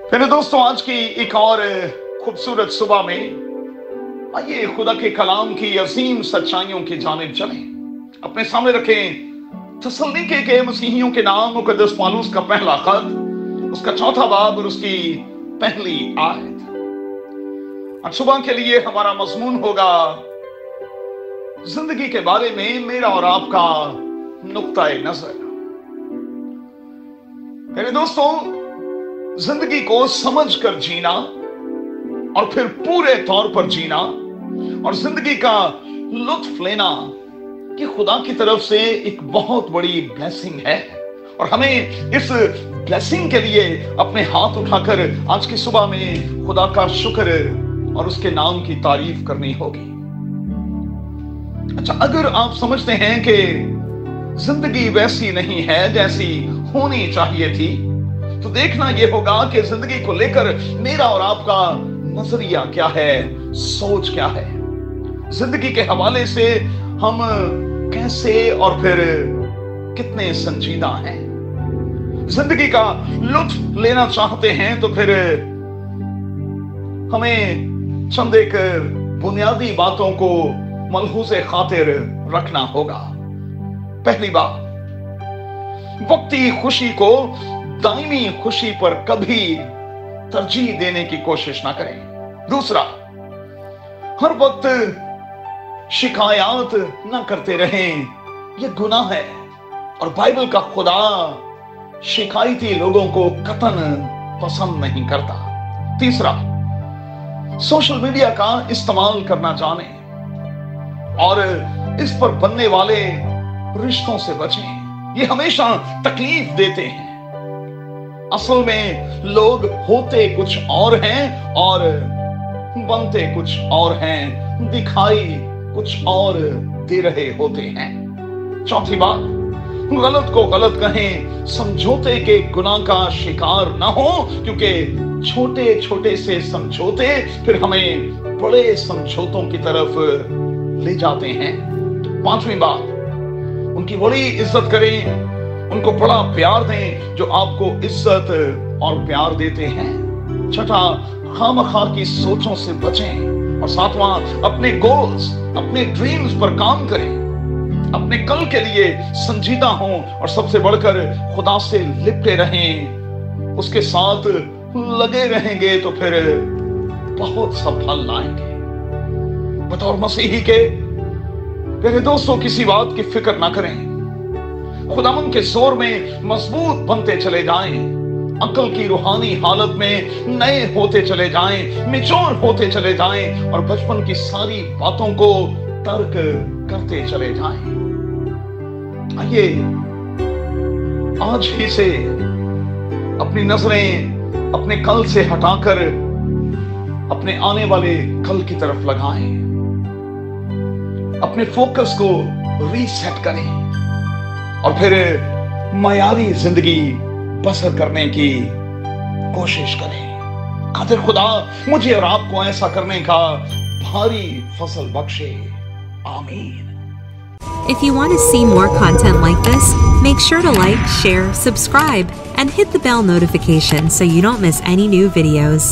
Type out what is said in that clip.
मेरे दोस्तों, आज की एक और खूबसूरत सुबह में आइए खुदा के कलाम की अजीम सच्चाइयों की जानिब चलें। अपने सामने रखें तसल्लीके के मसीहियों के नाम मुकद्दस पौलुस का पहला खत, उसका चौथा बाब और उसकी पहली आयत। आज सुबह के लिए हमारा मजमून होगा जिंदगी के बारे में मेरा और आपका नुक्ताए नजर। मेरे दोस्तों, जिंदगी को समझ कर जीना और फिर पूरे तौर पर जीना और जिंदगी का लुत्फ लेना, ये खुदा की तरफ से एक बहुत बड़ी ब्लेसिंग है और हमें इस ब्लेसिंग के लिए अपने हाथ उठाकर आज की सुबह में खुदा का शुक्र और उसके नाम की तारीफ करनी होगी। अच्छा, अगर आप समझते हैं कि जिंदगी वैसी नहीं है जैसी होनी चाहिए थी, तो देखना यह होगा कि जिंदगी को लेकर मेरा और आपका नजरिया क्या है, सोच क्या है। जिंदगी के हवाले से हम कैसे और फिर कितने संजीदा हैं। जिंदगी का लुत्फ लेना चाहते हैं तो फिर हमें चंद एक बुनियादी बातों को मलहूज़े खातिर रखना होगा। पहली बात, वक्ती खुशी को दायमी खुशी पर कभी तरजीह देने की कोशिश ना करें। दूसरा, हर वक्त शिकायत ना करते रहें, यह गुनाह है और बाइबल का खुदा शिकायती लोगों को कतन पसंद नहीं करता। तीसरा, सोशल मीडिया का इस्तेमाल करना जाने और इस पर बनने वाले रिश्तों से बचें, ये हमेशा तकलीफ देते हैं। असल में लोग होते कुछ और हैं और बनते कुछ और हैं, दिखाई कुछ और दे रहे होते हैं। चौथी बात, गलत को गलत कहें, समझौते के गुनाह का शिकार ना हो, क्योंकि छोटे छोटे से समझौते फिर हमें बड़े समझौतों की तरफ ले जाते हैं। पांचवी बात, उनकी बड़ी इज्जत करें, उनको बड़ा प्यार दें जो आपको इज्जत और प्यार देते हैं। छठा, खामखा की सोचों से बचें। और सातवां, अपने गोल्स, अपने ड्रीम्स पर काम करें, अपने कल के लिए संजीदा हों और सबसे बढ़कर खुदा से लिपटे रहें। उसके साथ लगे रहेंगे तो फिर बहुत सा फल लाएंगे। बतौर मसीही के मेरे दोस्तों, किसी बात की फिक्र ना करें, खुदावंद के जोर में मजबूत बनते चले जाएं, अक्ल की रूहानी हालत में नए होते चले जाएं, मैच्योर होते चले जाएं और बचपन की सारी बातों को तर्क करते चले जाएं। आइए आज ही से अपनी नजरें अपने कल से हटाकर अपने आने वाले कल की तरफ लगाएं, अपने फोकस को रीसेट करें और फिर मयारी जिंदगी बसर करने की कोशिश करें। खातिर खुदा मुझे और आपको ऐसा करने का भारी फसल बख्शे। आमीन। If you want to see more content like this, make sure to like, share, subscribe, and hit the bell notification so you don't miss any new videos.